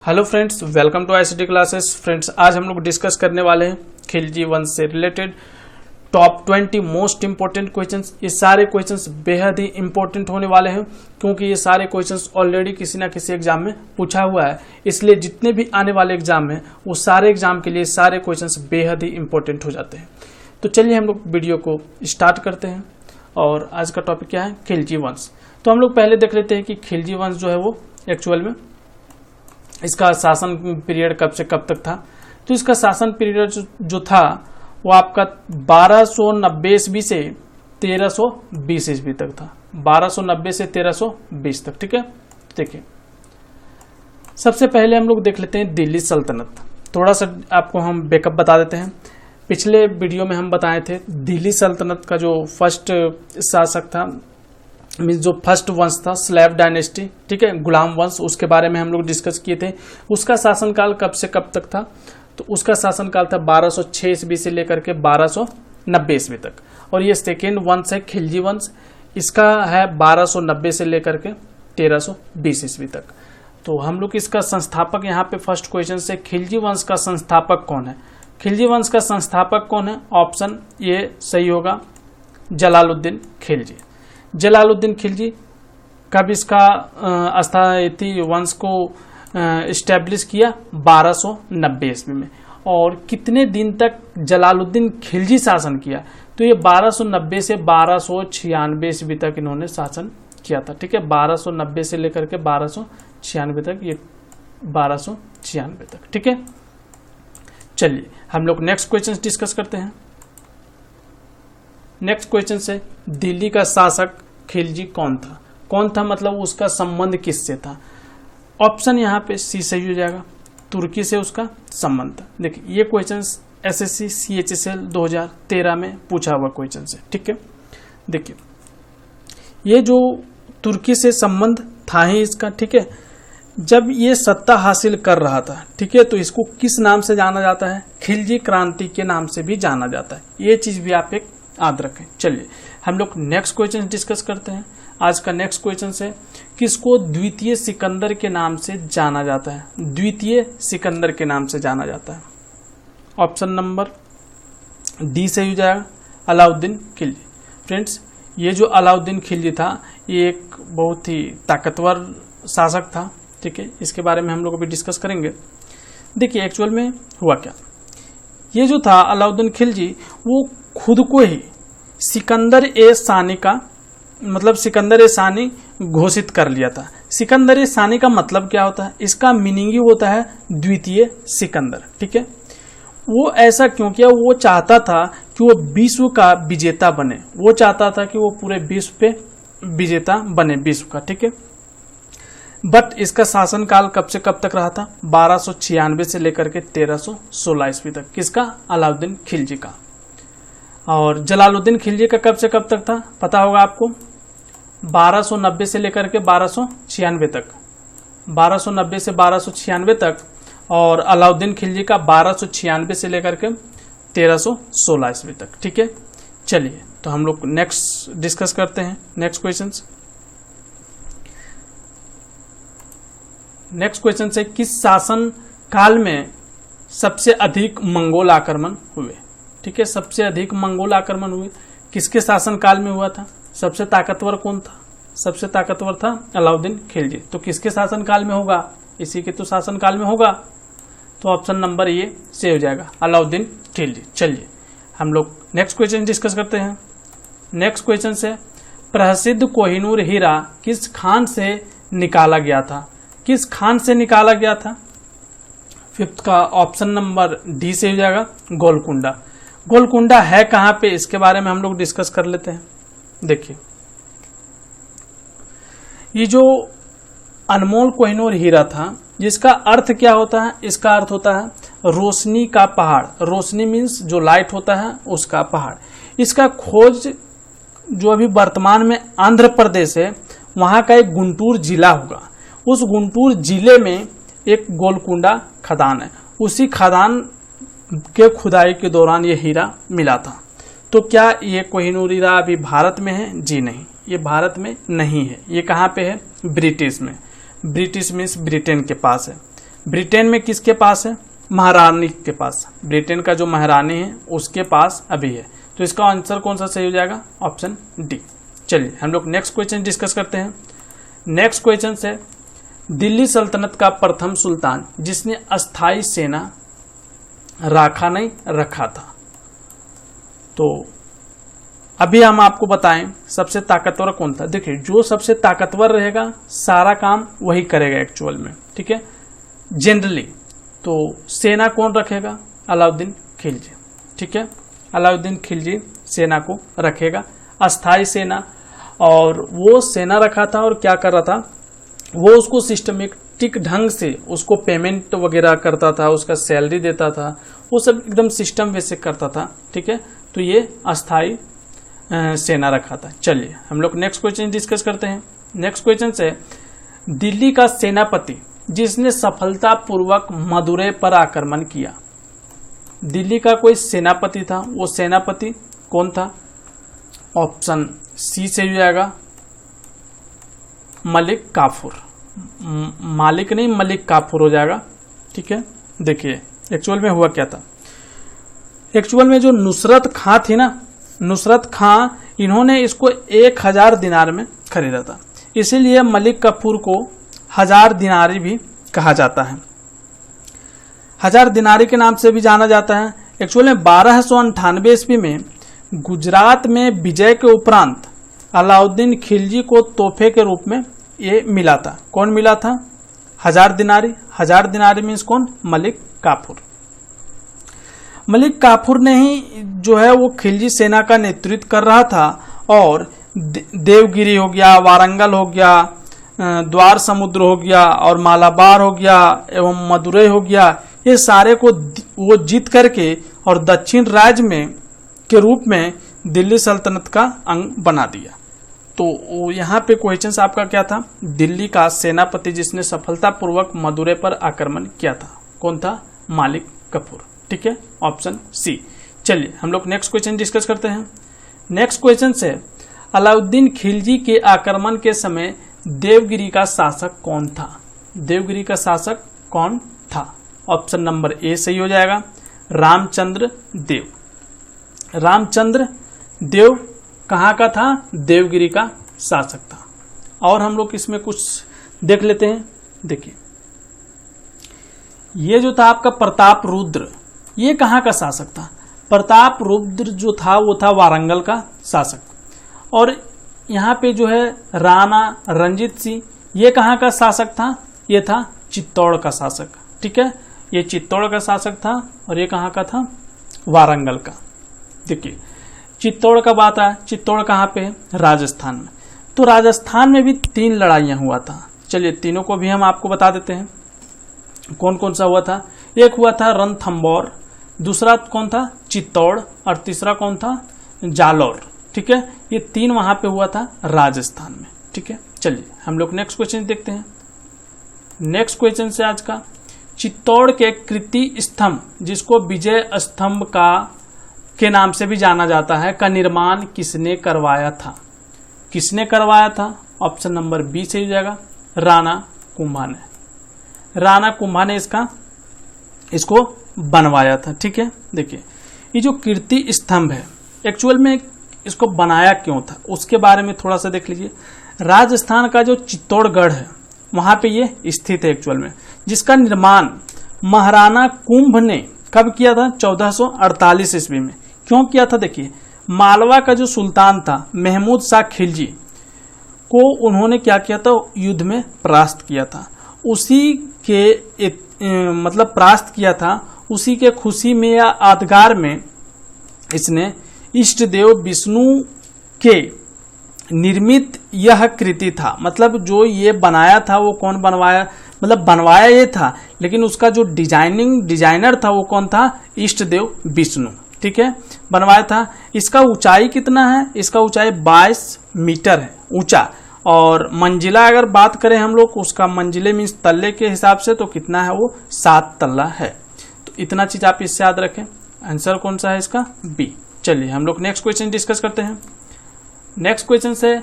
Hello friends, welcome to ICT classes. Friends, आज हम लोग डिस्कस करने वाले हैं खिलजी वंश से related top 20 most important questions. ये सारे क्वेश्चंस बेहद ही इंपॉर्टेंट होने वाले हैं क्योंकि ये सारे क्वेश्चंस ऑलरेडी किसी ना किसी एग्जाम में पूछा हुआ है। इसलिए जितने भी आने वाले एग्जाम हैं वो सारे एग्जाम के लिए सारे क्वेश्चंस बेहद ही इंपॉर्टेंट हो जाते हैं। तो चलिए हम लोग वीडियो को स्टार्ट करते हैं। और आज का टॉपिक क्या है? खिलजी वंश। तो हम लोग पहले देख लेते हैं कि खिलजी वंश जो है वो एक्चुअल में इसका शासन पीरियड कब से कब तक था। तो इसका शासन पीरियड जो था वो आपका 1290 ईस्वी से 1320 ईस्वी तक था। 1290 से 1320 तक, ठीक है। देखिए, सबसे पहले हम लोग देख लेते हैं दिल्ली सल्तनत। थोड़ा सा आपको हम बैकअप बता देते हैं। पिछले वीडियो में हम बताए थे दिल्ली सल्तनत का जो फर्स्ट शासक था, मीन्स जो फर्स्ट वंश था स्लेव डायनेस्टी, ठीक है, गुलाम वंश, उसके बारे में हम लोग डिस्कस किए थे। उसका शासनकाल कब से कब तक था? तो उसका शासनकाल था 1206 ईस्वी से लेकर के 1290 ईस्वी तक। और ये सेकेंड वंश है खिलजी वंश, इसका है 1290 से लेकर के 1320 ईस्वी तक। तो हम लोग इसका संस्थापक यहाँ पे फर्स्ट क्वेश्चन से, खिलजी वंश का संस्थापक कौन है? खिलजी वंश का संस्थापक कौन है? ऑप्शन ये सही होगा, जलालुद्दीन खिलजी। जलालुद्दीन खिलजी कब इसका वंश को इस्टेब्लिश किया? 1290 ईस्वी में। और कितने दिन तक जलालुद्दीन खिलजी शासन किया? तो ये 1290 से 1296 ईस्वी तक इन्होंने शासन किया था, ठीक है। 1290 से लेकर के 1296 तक, ये 1296 तक, ठीक है। चलिए हम लोग नेक्स्ट क्वेश्चन डिस्कस करते हैं। नेक्स्ट क्वेश्चन से, दिल्ली का शासक खिलजी कौन था? कौन था मतलब उसका संबंध किससे था? ऑप्शन यहाँ पे सी सही हो जाएगा, तुर्की से उसका संबंध था। देखिए, ये क्वेश्चन एसएससी CHSL 2013 में पूछा हुआ क्वेश्चन है, ठीक है। देखिए, ये जो तुर्की से संबंध था ही इसका, ठीक है। जब ये सत्ता हासिल कर रहा था, ठीक है, तो इसको किस नाम से जाना जाता है? खिलजी क्रांति के नाम से भी जाना जाता है। ये चीज भी आप एक याद रखें। चलिए हम लोग नेक्स्ट क्वेश्चन डिस्कस करते हैं। आज का नेक्स्ट क्वेश्चन है, किसको द्वितीय सिकंदर के नाम से जाना जाता है? द्वितीय सिकंदर के नाम से जाना जाता है। ऑप्शन नंबर डी से हो जाएगा, अलाउद्दीन खिलजी। फ्रेंड्स, ये जो अलाउद्दीन खिलजी था ये एक बहुत ही ताकतवर शासक था, ठीक है। इसके बारे में हम लोग अभी डिस्कस करेंगे। देखिए एक्चुअल में हुआ क्या, ये जो था अलाउद्दीन खिलजी वो खुद को ही सिकंदर ए सानी का मतलब सिकंदर ए सानी घोषित कर लिया था। सिकंदर ए सानी का मतलब क्या होता है? इसका मीनिंग ही होता है द्वितीय सिकंदर, ठीक है। वो ऐसा क्यों किया? वो चाहता था कि वो विश्व का विजेता बने। वो चाहता था कि वो पूरे विश्व पे विजेता बने, विश्व का, ठीक है। बट इसका शासनकाल कब से कब तक रहा था? 1296 से लेकर के 1316 ईस्वी तक। किसका? अलाउद्दीन खिलजी का। और जलालुद्दीन खिलजी का कब से कब तक था? पता होगा आपको, 1290 से लेकर के 1296 तक। 1290 से 1296 तक। और अलाउद्दीन खिलजी का 1296 से लेकर के 1316 ईस्वी तक, ठीक है। चलिए तो हम लोग नेक्स्ट डिस्कस करते हैं नेक्स्ट क्वेश्चन। नेक्स्ट क्वेश्चन से, किस शासन काल में सबसे अधिक मंगोल आक्रमण हुए? ठीक है, सबसे अधिक मंगोल आक्रमण हुए किसके शासन काल में हुआ था? सबसे ताकतवर कौन था? सबसे ताकतवर था अलाउद्दीन खिलजी। तो किसके शासन काल में होगा? इसी के तो शासन काल में होगा। तो ऑप्शन नंबर ये से हो जाएगा, अलाउद्दीन खिलजी। चलिए हम लोग नेक्स्ट क्वेश्चन डिस्कस करते हैं। नेक्स्ट क्वेश्चन से, प्रसिद्ध कोहिनूर हीरा किस खान से निकाला गया था? किस खान से निकाला गया था? फिफ्थ का ऑप्शन नंबर डी से हो जाएगा, गोलकुंडा। गोलकुंडा है कहां पे? इसके बारे में हम लोग डिस्कस कर लेते हैं। देखिए, ये जो अनमोल कोहिनूर हीरा था, जिसका अर्थ क्या होता है? इसका अर्थ होता है रोशनी का पहाड़। रोशनी मीन्स जो लाइट होता है उसका पहाड़। इसका खोज जो अभी वर्तमान में आंध्र प्रदेश है, वहां का एक गुंटूर जिला होगा। उस गुंटूर जिले में एक गोलकुंडा खदान है। उसी खदान के खुदाई के दौरान ये हीरा मिला था। तो क्या ये कोहिनूर हीरा अभी भारत में है? जी नहीं, ये भारत में नहीं है। ये कहाँ पे है? ब्रिटिश में। ब्रिटिश मीन्स ब्रिटेन के पास है। ब्रिटेन में किसके पास है? महारानी के पास। ब्रिटेन का जो महारानी है उसके पास अभी है। तो इसका आंसर कौन सा सही हो जाएगा? Option D. चलिए हम लोग नेक्स्ट क्वेश्चन डिस्कस करते हैं। नेक्स्ट क्वेश्चन है, दिल्ली सल्तनत का प्रथम सुल्तान जिसने अस्थाई सेना राखा नहीं रखा था। तो अभी हम आपको बताएं सबसे ताकतवर कौन था। देखिए, जो सबसे ताकतवर रहेगा सारा काम वही करेगा एक्चुअल में, ठीक है, जनरली। तो सेना कौन रखेगा? अलाउद्दीन खिलजी, ठीक है, अलाउद्दीन खिलजी सेना को रखेगा, अस्थाई सेना। और वो सेना रखा था और क्या कर रहा था, वो उसको सिस्टमेटिक ढंग से उसको पेमेंट वगैरह करता था, उसका सैलरी देता था, वो सब एकदम सिस्टम वैसे करता था, ठीक है। तो ये अस्थाई सेना रखा था। चलिए हम लोग नेक्स्ट क्वेश्चन डिस्कस करते हैं। नेक्स्ट क्वेश्चन से, दिल्ली का सेनापति जिसने सफलतापूर्वक मदुरै पर आक्रमण किया। दिल्ली का कोई सेनापति था, वो सेनापति कौन था? ऑप्शन सी से हो जाएगा मलिक काफूर। मालिक नहीं, मलिक काफूर हो जाएगा, ठीक है। देखिए एक्चुअल में हुआ क्या था। एक्चुअल में जो नुसरत खां थी ना, नुसरत खां, इन्होंने इसको 1000 दिनार में खरीदा था, इसीलिए मलिक काफूर को 1000 दिनारी भी कहा जाता है। 1000 दिनारी के नाम से भी जाना जाता है। एक्चुअल में 1298 ईस्वी में गुजरात में विजय के उपरांत अलाउद्दीन खिलजी को तोहफे के रूप में ये मिला था। कौन मिला था? 1000 दिनारी। 1000 दिनारी मीन्स कौन? मलिक काफूर। मलिक काफूर ने ही जो है वो खिलजी सेना का नेतृत्व कर रहा था और देवगिरी हो गया, वारंगल हो गया, द्वार समुद्र हो गया और मालाबार हो गया एवं मदुरै हो गया, ये सारे को वो जीत करके और दक्षिण राज्य में के रूप में दिल्ली सल्तनत का अंग बना दिया। तो यहाँ पे क्वेश्चन आपका क्या था? दिल्ली का सेनापति जिसने सफलतापूर्वक मदुरै पर आक्रमण किया था, कौन था? मलिक काफूर, ठीक है, ऑप्शन सी। चलिए हम लोग नेक्स्ट क्वेश्चन डिस्कस करते हैं। नेक्स्ट क्वेश्चन से, अलाउद्दीन खिलजी के आक्रमण के समय देवगिरी का शासक कौन था? देवगिरी का शासक कौन था? ऑप्शन नंबर ए सही हो जाएगा, रामचंद्र देव। रामचंद्र देव कहाँ का था? देवगिरी का शासक था। और हम लोग इसमें कुछ देख लेते हैं। देखिए, ये जो था आपका प्रताप रुद्र, ये कहाँ का शासक था? प्रताप रुद्र जो था वो था वारंगल का शासक। और यहाँ पे जो है राणा रंजीत सिंह, ये कहाँ का शासक था? ये था चित्तौड़ का शासक, ठीक है, ये चित्तौड़ का शासक था और ये कहाँ का था? वारंगल का। देखिए चित्तौड़ का बात है, चित्तौड़ कहाँ पे है? राजस्थान में। तो राजस्थान में भी 3 लड़ाइयाँ हुआ था। चलिए तीनों को भी हम आपको बता देते हैं कौन कौन सा हुआ था। एक हुआ था रणथंबोर, दूसरा कौन था? चित्तौड़, और तीसरा कौन था? जालौर, ठीक है। ये 3 वहां पे हुआ था राजस्थान में, ठीक है। चलिए हम लोग नेक्स्ट क्वेश्चन देखते हैं। नेक्स्ट क्वेश्चन से आज का, चित्तौड़ के कीर्ति स्तंभ जिसको विजय स्तंभ के नाम से भी जाना जाता है, का निर्माण किसने करवाया था? किसने करवाया था? ऑप्शन नंबर बी से हो जाएगा, राणा कुंभा ने। राणा कुंभा ने इसको बनवाया था, ठीक है। देखिए ये जो कीर्ति स्तंभ है, एक्चुअल में इसको बनाया क्यों था उसके बारे में थोड़ा सा देख लीजिए। राजस्थान का जो चित्तौड़गढ़ है वहां पे ये स्थित है एक्चुअल में, जिसका निर्माण महाराणा कुंभ ने कब किया था? 1448 ईस्वी में। क्यों किया था? देखिए, मालवा का जो सुल्तान था महमूद शाह खिलजी को उन्होंने क्या किया था? युद्ध में परास्त किया था। उसी के मतलब परास्त किया था, उसी के खुशी में या यादगार में इसने इष्ट देव विष्णु के निर्मित यह कृति था। मतलब जो ये बनाया था वो कौन बनवाया? मतलब बनवाया ये था, लेकिन उसका जो डिजाइनर था वो कौन था? इष्ट देव विष्णु, ठीक है, बनवाया था। इसका ऊंचाई कितना है? इसका ऊंचाई 22 मीटर है ऊंचा। और मंजिला अगर बात करें हम लोग, उसका मंजिले मीन्स तल्ले के हिसाब से तो कितना है? वो 7 तल्ला है। तो इतना चीज आप इससे याद रखें। आंसर कौन सा है इसका? बी। चलिए हम लोग नेक्स्ट क्वेश्चन डिस्कस करते हैं। नेक्स्ट क्वेश्चन से,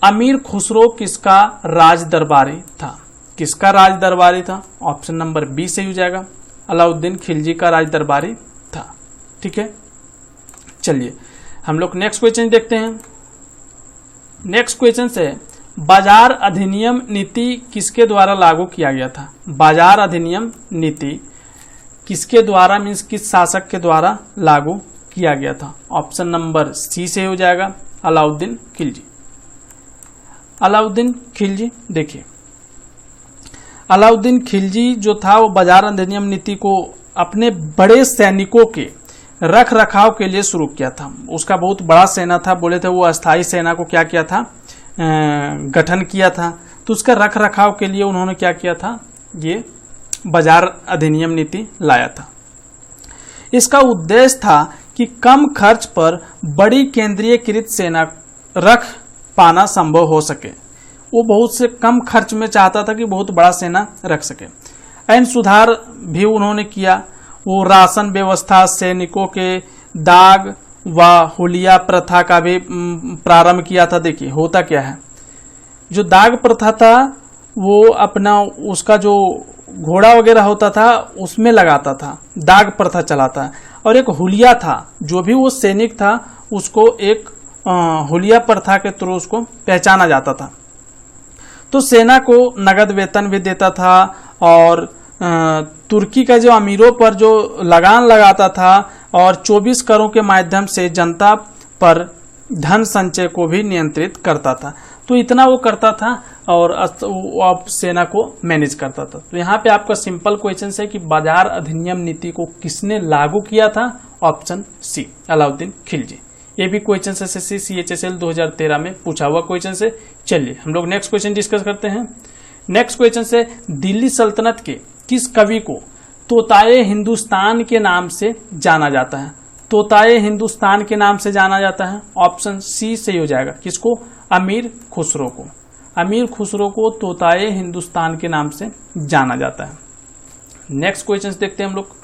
अमीर खुसरो किसका राज दरबारी था? किसका राज दरबारी था? ऑप्शन नंबर बी सही हो जाएगा, अलाउद्दीन खिलजी का राज दरबारी था। ठीक है, चलिए हम लोग नेक्स्ट क्वेश्चन देखते हैं। नेक्स्ट क्वेश्चन से बाजार अधिनियम नीति किसके द्वारा लागू किया गया था? बाजार अधिनियम नीति किसके द्वारा मीन्स किस शासक के द्वारा लागू किया गया था? ऑप्शन नंबर सी से हो जाएगा, अलाउद्दीन खिलजी। अलाउद्दीन खिलजी, देखिए अलाउद्दीन खिलजी जो था वो बाजार अधिनियम नीति को अपने बड़े सैनिकों के रख रखाव के लिए शुरू किया था। उसका बहुत बड़ा सेना था, बोले थे वो अस्थायी सेना को क्या किया था, गठन किया था। तो उसका रख रखाव के लिए उन्होंने क्या किया था, ये बाजार अधिनियम नीति लाया था। इसका उद्देश्य था कि कम खर्च पर बड़ी केंद्रीयकृत सेना रख पाना संभव हो सके। वो बहुत से कम खर्च में चाहता था कि बहुत बड़ा सेना रख सके। अन्य सुधार भी उन्होंने किया। वो राशन व्यवस्था, सैनिकों के दाग व हुलिया प्रथा का भी प्रारंभ किया था। देखिए होता क्या है, जो दाग प्रथा था वो अपना उसका जो घोड़ा वगैरह होता था उसमें लगाता था, दाग प्रथा चलाता। और एक हुलिया था, जो भी वो सैनिक था उसको एक हुलिया प्रथा के थ्रू उसको पहचाना जाता था। तो सेना को नगद वेतन भी देता था और तुर्की का जो अमीरों पर जो लगान लगाता था और 24 करों के माध्यम से जनता पर धन संचय को भी नियंत्रित करता था। तो इतना वो करता था और अब सेना को मैनेज करता था। तो यहाँ पे आपका सिंपल क्वेश्चन है कि बाजार अधिनियम नीति को किसने लागू किया था? Option C, Alauddin Khilji. ये भी क्वेश्चन एसएससी CHSL 2013 में पूछा हुआ क्वेश्चन से। चलिए हम लोग नेक्स्ट क्वेश्चन डिस्कस करते हैं। नेक्स्ट क्वेश्चन से दिल्ली सल्तनत के किस कवि को तोताए हिंदुस्तान के नाम से जाना जाता है? तोताए हिंदुस्तान के नाम से जाना जाता है, ऑप्शन सी सही हो जाएगा। किसको? अमीर खुसरो को। अमीर खुसरो को तोताए हिंदुस्तान के नाम से जाना जाता है। नेक्स्ट क्वेश्चन देखते हैं हम लोग।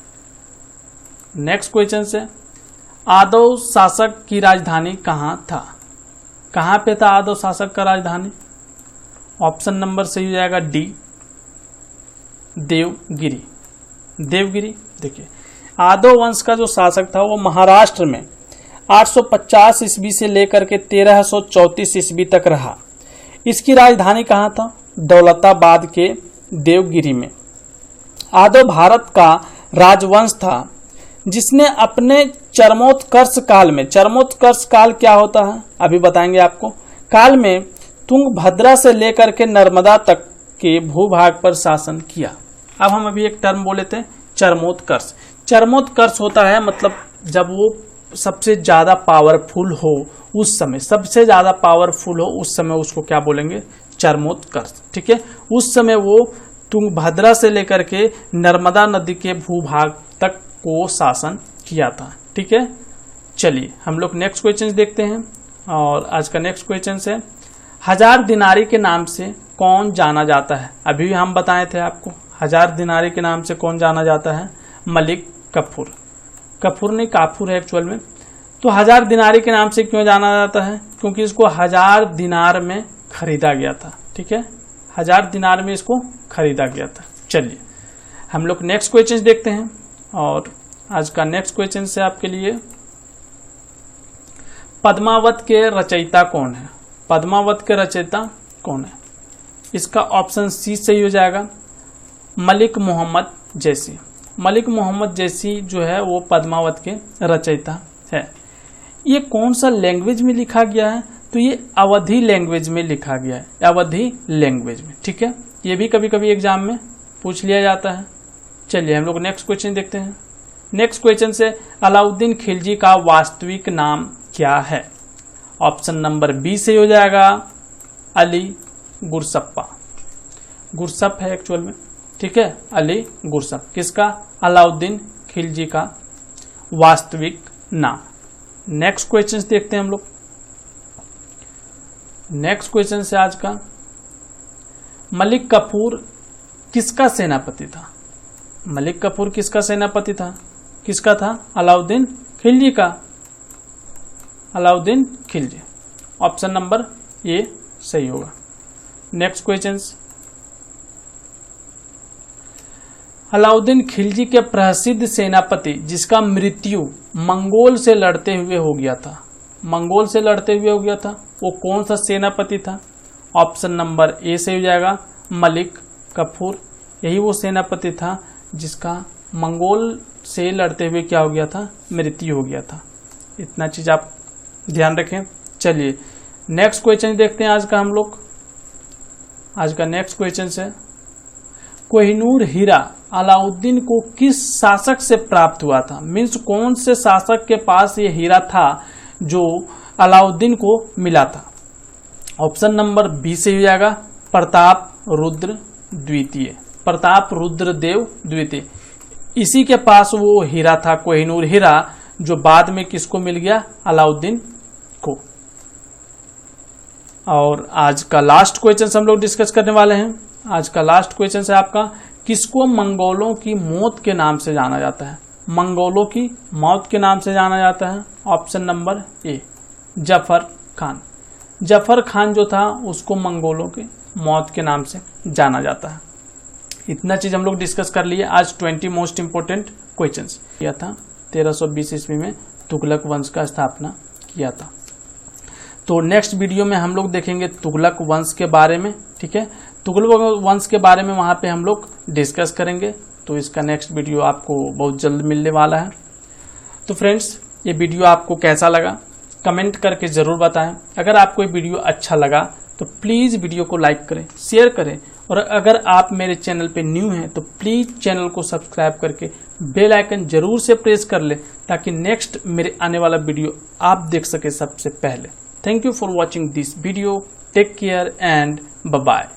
नेक्स्ट क्वेश्चन से आदव शासक की राजधानी कहाँ था? कहाँ पे था आदव शासक का राजधानी? ऑप्शन नंबर सही हो जाएगा डी, देवगिरी। देवगिरी। देखिए आदव वंश का जो शासक था वो महाराष्ट्र में 850 ईस्वी से लेकर के 1334 ईस्वी तक रहा। इसकी राजधानी कहाँ था? दौलताबाद के देवगिरी में। आदव भारत का राजवंश था जिसने अपने चरमोत्कर्ष काल में, चरमोत्कर्ष काल क्या होता है अभी बताएंगे आपको, काल में तुंगभद्रा से लेकर के नर्मदा तक के भूभाग पर शासन किया। अब हम अभी एक टर्म बोले थे चरमोत्कर्ष। चरमोत्कर्ष होता है मतलब जब वो सबसे ज्यादा पावरफुल हो उस समय, सबसे ज्यादा पावरफुल हो उस समय उसको क्या बोलेंगे? चरमोत्कर्ष। ठीक है, उस समय वो तुंगभद्रा से लेकर के नर्मदा नदी के भूभाग तक को शासन किया था। ठीक है, चलिए हम लोग नेक्स्ट क्वेश्चन देखते हैं। और आज का नेक्स्ट क्वेश्चन है हजार दिनारी के नाम से कौन जाना जाता है? अभी भी हम बताए थे आपको, हजार दिनारी के नाम से कौन जाना जाता है? मलिक कफूर। कफूर नहीं, काफूर है एक्चुअल में। तो हजार दिनारी के नाम से क्यों जाना जाता है? क्योंकि इसको 1000 दिनार में खरीदा गया था। ठीक है, 1000 दिनार में इसको खरीदा गया था। चलिए हम लोग नेक्स्ट क्वेश्चन देखते हैं। और आज का नेक्स्ट क्वेश्चन है आपके लिए पद्मावत के रचयिता कौन है? पद्मावत के रचयिता कौन है? इसका ऑप्शन सी सही हो जाएगा, मलिक मोहम्मद जैसी। मलिक मोहम्मद जैसी जो है वो पद्मावत के रचयिता है। ये कौन सा लैंग्वेज में लिखा गया है? तो ये अवधी लैंग्वेज में लिखा गया है, अवधी लैंग्वेज में। ठीक है, ये भी कभी कभी एग्जाम में पूछ लिया जाता है। चलिए हम लोग नेक्स्ट क्वेश्चन देखते हैं। नेक्स्ट क्वेश्चन से अलाउद्दीन खिलजी का वास्तविक नाम क्या है? ऑप्शन नंबर बी से हो जाएगा, अली गुरसप्पा। गुरसप है एक्चुअल में। ठीक है, अली गुरसप। किसका? अलाउद्दीन खिलजी का वास्तविक नाम। नेक्स्ट क्वेश्चन देखते हैं हम लोग। नेक्स्ट क्वेश्चन से आज का मलिक कफूर किसका सेनापति था? मलिक कफूर किसका सेनापति था? किसका था? अलाउद्दीन खिलजी का। Alauddin Khilji, option number A सही होगा। नेक्स्ट क्वेश्चन अलाउद्दीन खिलजी के प्रसिद्ध सेनापति जिसका मृत्यु मंगोल से लड़ते हुए हो गया था, मंगोल से लड़ते हुए हो गया था, वो कौन सा सेनापति था? ऑप्शन नंबर ए से हो जाएगा मलिक कफूर। यही वो सेनापति था जिसका मंगोल से लड़ते हुए क्या हो गया था? मृत्यु हो गया था। इतना चीज आप ध्यान रखें। चलिए नेक्स्ट क्वेश्चन देखते हैं आज का हम लोग। आज का नेक्स्ट क्वेश्चन है, कोहिनूर हीरा अलाउद्दीन को किस शासक से प्राप्त हुआ था? मीन्स कौन से शासक के पास ये हीरा था जो अलाउद्दीन को मिला था? ऑप्शन नंबर बी से हो जाएगा प्रताप रुद्र द्वितीय, प्रताप रुद्र देव द्वितीय। इसी के पास वो हीरा था, कोहिनूर हीरा, जो बाद में किसको मिल गया? अलाउद्दीन को। और आज का लास्ट क्वेश्चन हम लोग डिस्कस करने वाले हैं। आज का लास्ट क्वेश्चन है आपका, किसको मंगोलों की मौत के नाम से जाना जाता है? मंगोलों की मौत के नाम से जाना जाता है। Option number A Zafar Khan. Zafar Khan जो था उसको मंगोलों के मौत के नाम से जाना जाता है। इतना चीज हम लोग डिस्कस कर लिए आज 20 मोस्ट इंपोर्टेंट क्वेश्चंस किया था। 1320 ईस्वी में तुगलक वंश का स्थापना किया था। तो नेक्स्ट वीडियो में हम लोग देखेंगे तुगलक वंश के बारे में, ठीक है। तुगलक वंश के बारे में वहां पे हम लोग डिस्कस करेंगे। तो इसका नेक्स्ट वीडियो आपको बहुत जल्द मिलने वाला है। तो फ्रेंड्स, ये वीडियो आपको कैसा लगा कमेंट करके जरूर बताएं। अगर आपको ये वीडियो अच्छा लगा तो प्लीज वीडियो को लाइक करें, शेयर करें, और अगर आप मेरे चैनल पे न्यू हैं तो प्लीज चैनल को सब्सक्राइब करके बेल आइकन जरूर से प्रेस कर ले, ताकि नेक्स्ट मेरे आने वाला वीडियो आप देख सके सबसे पहले। Thank you for watching this video. Take care and bye bye.